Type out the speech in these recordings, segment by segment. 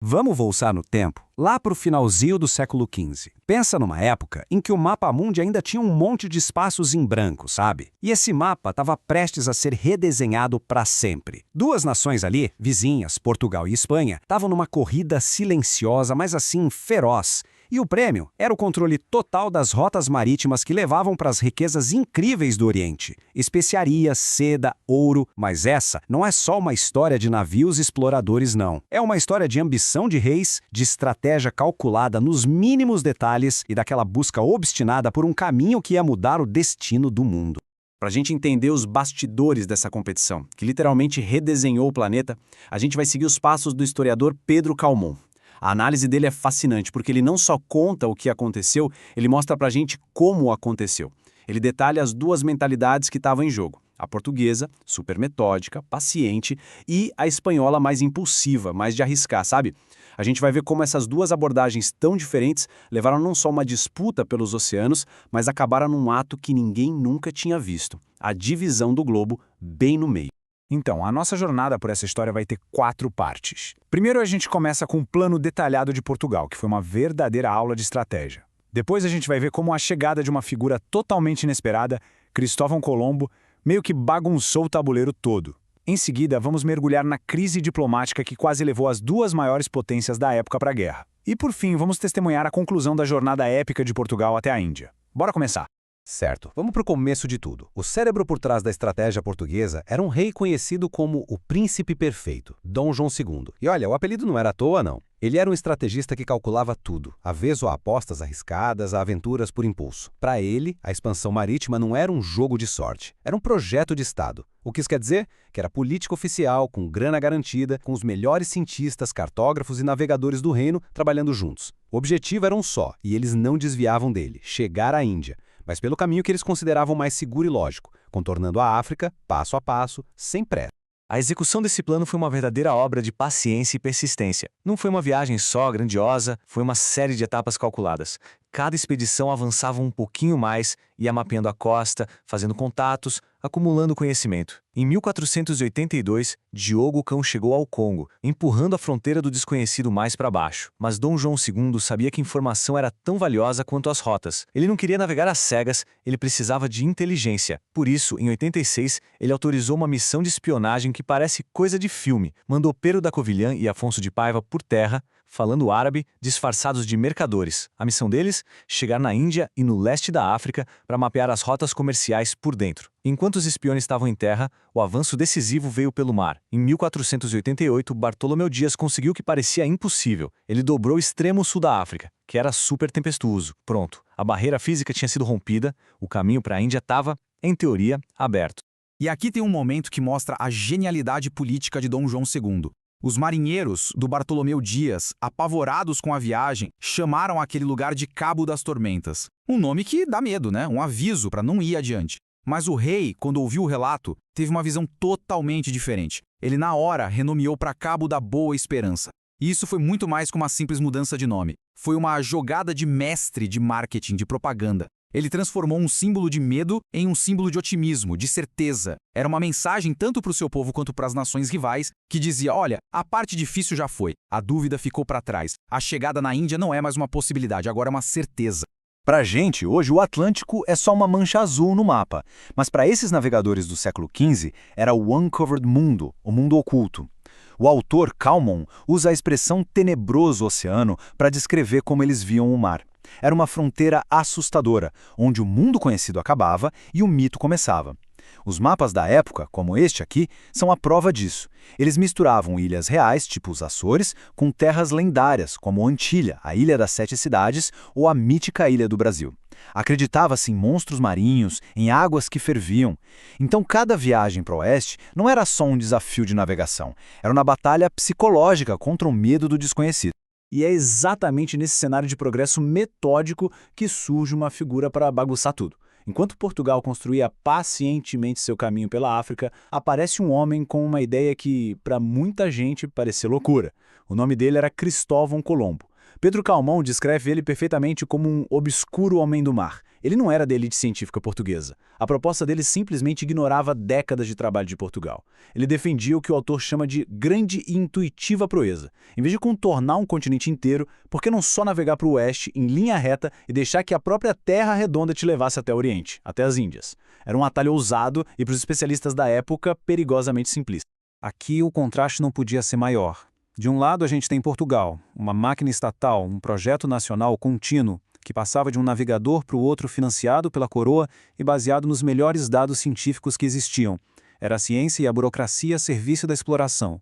Vamos voltar no tempo, lá para o finalzinho do século XV. Pensa numa época em que o mapa mundi ainda tinha um monte de espaços em branco, sabe? E esse mapa estava prestes a ser redesenhado para sempre. Duas nações ali, vizinhas, Portugal e Espanha, estavam numa corrida silenciosa, mas assim feroz. E o prêmio era o controle total das rotas marítimas que levavam para as riquezas incríveis do Oriente. Especiarias, seda, ouro, mas essa não é só uma história de navios exploradores, não. É uma história de ambição de reis, de estratégia calculada nos mínimos detalhes e daquela busca obstinada por um caminho que ia mudar o destino do mundo. Para a gente entender os bastidores dessa competição, que literalmente redesenhou o planeta, a gente vai seguir os passos do historiador Pedro Calmon. A análise dele é fascinante, porque ele não só conta o que aconteceu, ele mostra pra gente como aconteceu. Ele detalha as duas mentalidades que estavam em jogo. A portuguesa, super metódica, paciente, e a espanhola mais impulsiva, mais de arriscar, sabe? A gente vai ver como essas duas abordagens tão diferentes levaram não só uma disputa pelos oceanos, mas acabaram num ato que ninguém nunca tinha visto. A divisão do globo bem no meio. Então, a nossa jornada por essa história vai ter 4 partes. Primeiro, a gente começa com um plano detalhado de Portugal, que foi uma verdadeira aula de estratégia. Depois, a gente vai ver como a chegada de uma figura totalmente inesperada, Cristóvão Colombo, meio que bagunçou o tabuleiro todo. Em seguida, vamos mergulhar na crise diplomática que quase levou as duas maiores potências da época para a guerra. E, por fim, vamos testemunhar a conclusão da jornada épica de Portugal até a Índia. Bora começar! Certo, vamos para o começo de tudo. O cérebro por trás da estratégia portuguesa era um rei conhecido como o Príncipe Perfeito, Dom João II. E olha, o apelido não era à toa, não. Ele era um estrategista que calculava tudo, avesso a apostas arriscadas, a aventuras por impulso. Para ele, a expansão marítima não era um jogo de sorte, era um projeto de Estado. O que isso quer dizer? Que era política oficial, com grana garantida, com os melhores cientistas, cartógrafos e navegadores do reino trabalhando juntos. O objetivo era um só, e eles não desviavam dele: chegar à Índia, mas pelo caminho que eles consideravam mais seguro e lógico, contornando a África, passo a passo, sem pressa. A execução desse plano foi uma verdadeira obra de paciência e persistência. Não foi uma viagem só grandiosa, foi uma série de etapas calculadas. Cada expedição avançava um pouquinho mais, ia mapeando a costa, fazendo contatos, acumulando conhecimento. Em 1482, Diogo Cão chegou ao Congo, empurrando a fronteira do desconhecido mais para baixo. Mas Dom João II sabia que a informação era tão valiosa quanto as rotas. Ele não queria navegar às cegas, ele precisava de inteligência. Por isso, em 86, ele autorizou uma missão de espionagem que parece coisa de filme. Mandou Pero da Covilhã e Afonso de Paiva por terra, falando árabe, disfarçados de mercadores. A missão deles? Chegar na Índia e no leste da África para mapear as rotas comerciais por dentro. Enquanto os espiões estavam em terra, o avanço decisivo veio pelo mar. Em 1488, Bartolomeu Dias conseguiu o que parecia impossível. Ele dobrou o extremo sul da África, que era super tempestuoso. Pronto, a barreira física tinha sido rompida, o caminho para a Índia estava, em teoria, aberto. E aqui tem um momento que mostra a genialidade política de Dom João II. Os marinheiros do Bartolomeu Dias, apavorados com a viagem, chamaram aquele lugar de Cabo das Tormentas. Um nome que dá medo, né? Um aviso para não ir adiante. Mas o rei, quando ouviu o relato, teve uma visão totalmente diferente. Ele, na hora, renomeou para Cabo da Boa Esperança. E isso foi muito mais que uma simples mudança de nome. Foi uma jogada de mestre de marketing, de propaganda. Ele transformou um símbolo de medo em um símbolo de otimismo, de certeza. Era uma mensagem tanto para o seu povo quanto para as nações rivais, que dizia: olha, a parte difícil já foi, a dúvida ficou para trás. A chegada na Índia não é mais uma possibilidade, agora é uma certeza. Pra gente, hoje, o Atlântico é só uma mancha azul no mapa. Mas para esses navegadores do século XV, era o Uncovered Mundo, o mundo oculto. O autor, Calmon, usa a expressão tenebroso oceano para descrever como eles viam o mar. Era uma fronteira assustadora, onde o mundo conhecido acabava e o mito começava. Os mapas da época, como este aqui, são a prova disso. Eles misturavam ilhas reais, tipo os Açores, com terras lendárias, como Antilha, a Ilha das Sete Cidades ou a mítica Ilha do Brasil. Acreditava-se em monstros marinhos, em águas que ferviam. Então cada viagem para o oeste não era só um desafio de navegação, era uma batalha psicológica contra o medo do desconhecido. E é exatamente nesse cenário de progresso metódico que surge uma figura para bagunçar tudo. Enquanto Portugal construía pacientemente seu caminho pela África, aparece um homem com uma ideia que, para muita gente, parecia loucura. O nome dele era Cristóvão Colombo. Pedro Calmon descreve ele perfeitamente como um obscuro homem do mar. Ele não era da elite científica portuguesa. A proposta dele simplesmente ignorava décadas de trabalho de Portugal. Ele defendia o que o autor chama de grande e intuitiva proeza. Em vez de contornar um continente inteiro, por que não só navegar para o oeste em linha reta e deixar que a própria Terra Redonda te levasse até o Oriente, até as Índias? Era um atalho ousado e, para os especialistas da época, perigosamente simplista. Aqui o contraste não podia ser maior. De um lado a gente tem Portugal, uma máquina estatal, um projeto nacional contínuo, que passava de um navegador para o outro financiado pela coroa e baseado nos melhores dados científicos que existiam. Era a ciência e a burocracia a serviço da exploração.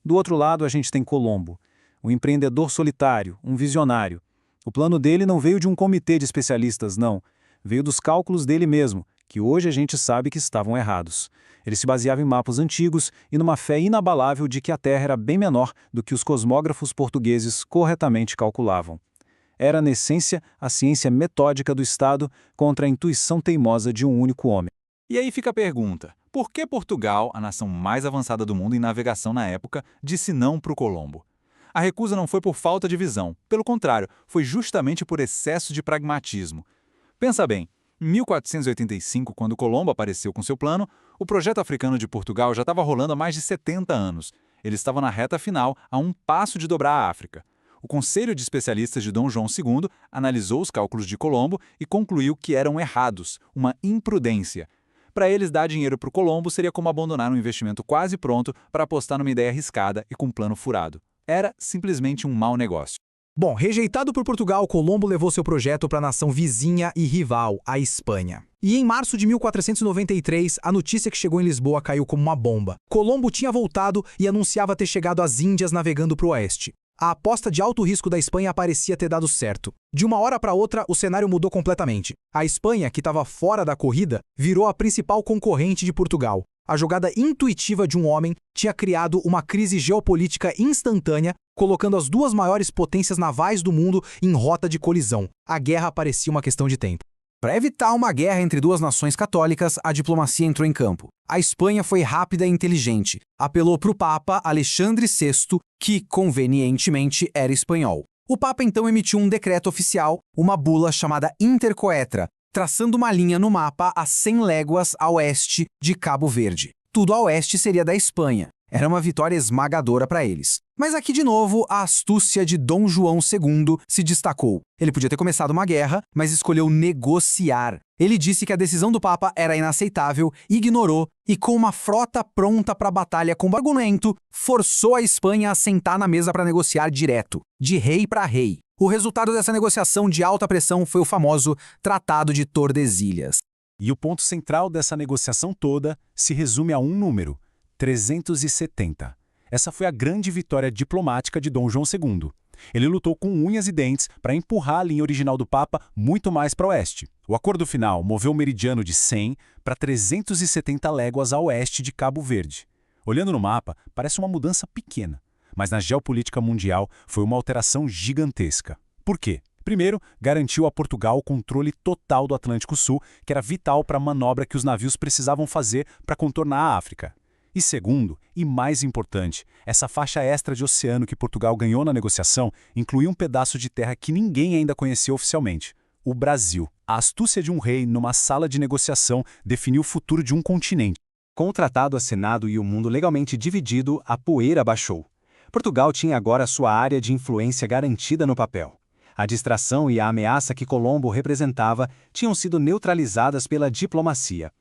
Do outro lado a gente tem Colombo, um empreendedor solitário, um visionário. O plano dele não veio de um comitê de especialistas, não. Veio dos cálculos dele mesmo, que hoje a gente sabe que estavam errados. Ele se baseava em mapas antigos e numa fé inabalável de que a Terra era bem menor do que os cosmógrafos portugueses corretamente calculavam. Era, na essência, a ciência metódica do Estado contra a intuição teimosa de um único homem. E aí fica a pergunta: por que Portugal, a nação mais avançada do mundo em navegação na época, disse não para o Colombo? A recusa não foi por falta de visão, pelo contrário, foi justamente por excesso de pragmatismo. Pensa bem, em 1485, quando Colombo apareceu com seu plano, o projeto africano de Portugal já estava rolando há mais de 70 anos. Ele estava na reta final, a um passo de dobrar a África. O Conselho de Especialistas de Dom João II analisou os cálculos de Colombo e concluiu que eram errados, uma imprudência. Para eles, dar dinheiro para o Colombo seria como abandonar um investimento quase pronto para apostar numa ideia arriscada e com um plano furado. Era simplesmente um mau negócio. Bom, rejeitado por Portugal, Colombo levou seu projeto para a nação vizinha e rival, a Espanha. E em março de 1493, a notícia que chegou em Lisboa caiu como uma bomba. Colombo tinha voltado e anunciava ter chegado às Índias navegando para o oeste. A aposta de alto risco da Espanha parecia ter dado certo. De uma hora para outra, o cenário mudou completamente. A Espanha, que estava fora da corrida, virou a principal concorrente de Portugal. A jogada intuitiva de um homem tinha criado uma crise geopolítica instantânea, colocando as duas maiores potências navais do mundo em rota de colisão. A guerra parecia uma questão de tempo. Para evitar uma guerra entre duas nações católicas, a diplomacia entrou em campo. A Espanha foi rápida e inteligente. Apelou para o Papa Alexandre VI, que, convenientemente, era espanhol. O Papa então emitiu um decreto oficial, uma bula chamada Intercoetra, traçando uma linha no mapa a 100 léguas a oeste de Cabo Verde. Tudo a oeste seria da Espanha. Era uma vitória esmagadora para eles. Mas aqui de novo, a astúcia de Dom João II se destacou. Ele podia ter começado uma guerra, mas escolheu negociar. Ele disse que a decisão do Papa era inaceitável, ignorou e, com uma frota pronta para a batalha com argumento, forçou a Espanha a sentar na mesa para negociar direto, de rei para rei. O resultado dessa negociação de alta pressão foi o famoso Tratado de Tordesilhas. E o ponto central dessa negociação toda se resume a um número: 370. Essa foi a grande vitória diplomática de Dom João II. Ele lutou com unhas e dentes para empurrar a linha original do Papa muito mais para o oeste. O acordo final moveu o meridiano de 100 para 370 léguas a oeste de Cabo Verde. Olhando no mapa, parece uma mudança pequena, mas na geopolítica mundial foi uma alteração gigantesca. Por quê? Primeiro, garantiu a Portugal o controle total do Atlântico Sul, que era vital para a manobra que os navios precisavam fazer para contornar a África. E segundo, e mais importante, essa faixa extra de oceano que Portugal ganhou na negociação incluía um pedaço de terra que ninguém ainda conhecia oficialmente: o Brasil. A astúcia de um rei numa sala de negociação definiu o futuro de um continente. Com o tratado assinado e o mundo legalmente dividido, a poeira baixou. Portugal tinha agora sua área de influência garantida no papel. A distração e a ameaça que Colombo representava tinham sido neutralizadas pela diplomacia.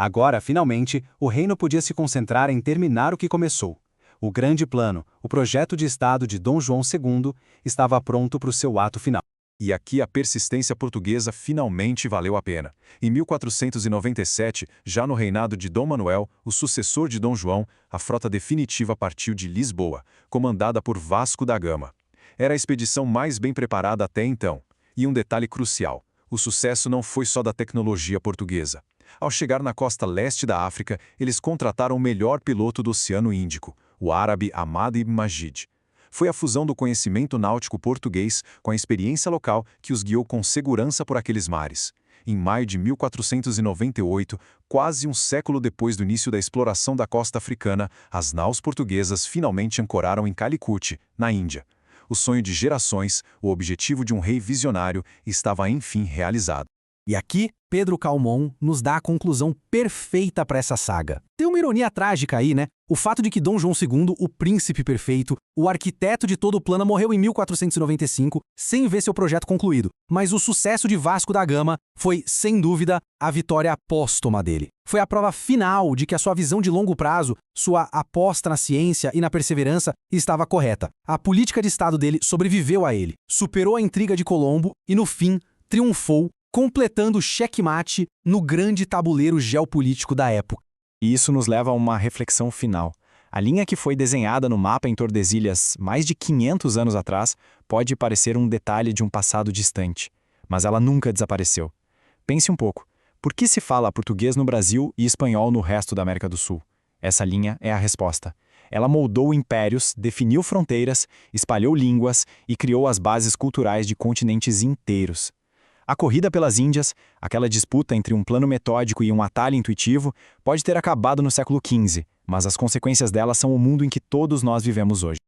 Agora, finalmente, o reino podia se concentrar em terminar o que começou. O grande plano, o projeto de Estado de Dom João II, estava pronto para o seu ato final. E aqui a persistência portuguesa finalmente valeu a pena. Em 1497, já no reinado de Dom Manuel, o sucessor de Dom João, a frota definitiva partiu de Lisboa, comandada por Vasco da Gama. Era a expedição mais bem preparada até então. E um detalhe crucial: o sucesso não foi só da tecnologia portuguesa. Ao chegar na costa leste da África, eles contrataram o melhor piloto do Oceano Índico, o árabe Ahmad ibn Majid. Foi a fusão do conhecimento náutico português com a experiência local que os guiou com segurança por aqueles mares. Em maio de 1498, quase um século depois do início da exploração da costa africana, as naus portuguesas finalmente ancoraram em Calicut, na Índia. O sonho de gerações, o objetivo de um rei visionário, estava enfim realizado. E aqui, Pedro Calmon nos dá a conclusão perfeita para essa saga. Tem uma ironia trágica aí, né? O fato de que Dom João II, o príncipe perfeito, o arquiteto de todo o plano, morreu em 1495 sem ver seu projeto concluído. Mas o sucesso de Vasco da Gama foi, sem dúvida, a vitória póstuma dele. Foi a prova final de que a sua visão de longo prazo, sua aposta na ciência e na perseverança estava correta. A política de Estado dele sobreviveu a ele, superou a intriga de Colombo e, no fim, triunfou, completando o checkmate no grande tabuleiro geopolítico da época. E isso nos leva a uma reflexão final. A linha que foi desenhada no mapa em Tordesilhas mais de 500 anos atrás pode parecer um detalhe de um passado distante, mas ela nunca desapareceu. Pense um pouco. Por que se fala português no Brasil e espanhol no resto da América do Sul? Essa linha é a resposta. Ela moldou impérios, definiu fronteiras, espalhou línguas e criou as bases culturais de continentes inteiros. A corrida pelas Índias, aquela disputa entre um plano metódico e um atalho intuitivo, pode ter acabado no século XV, mas as consequências dela são o mundo em que todos nós vivemos hoje.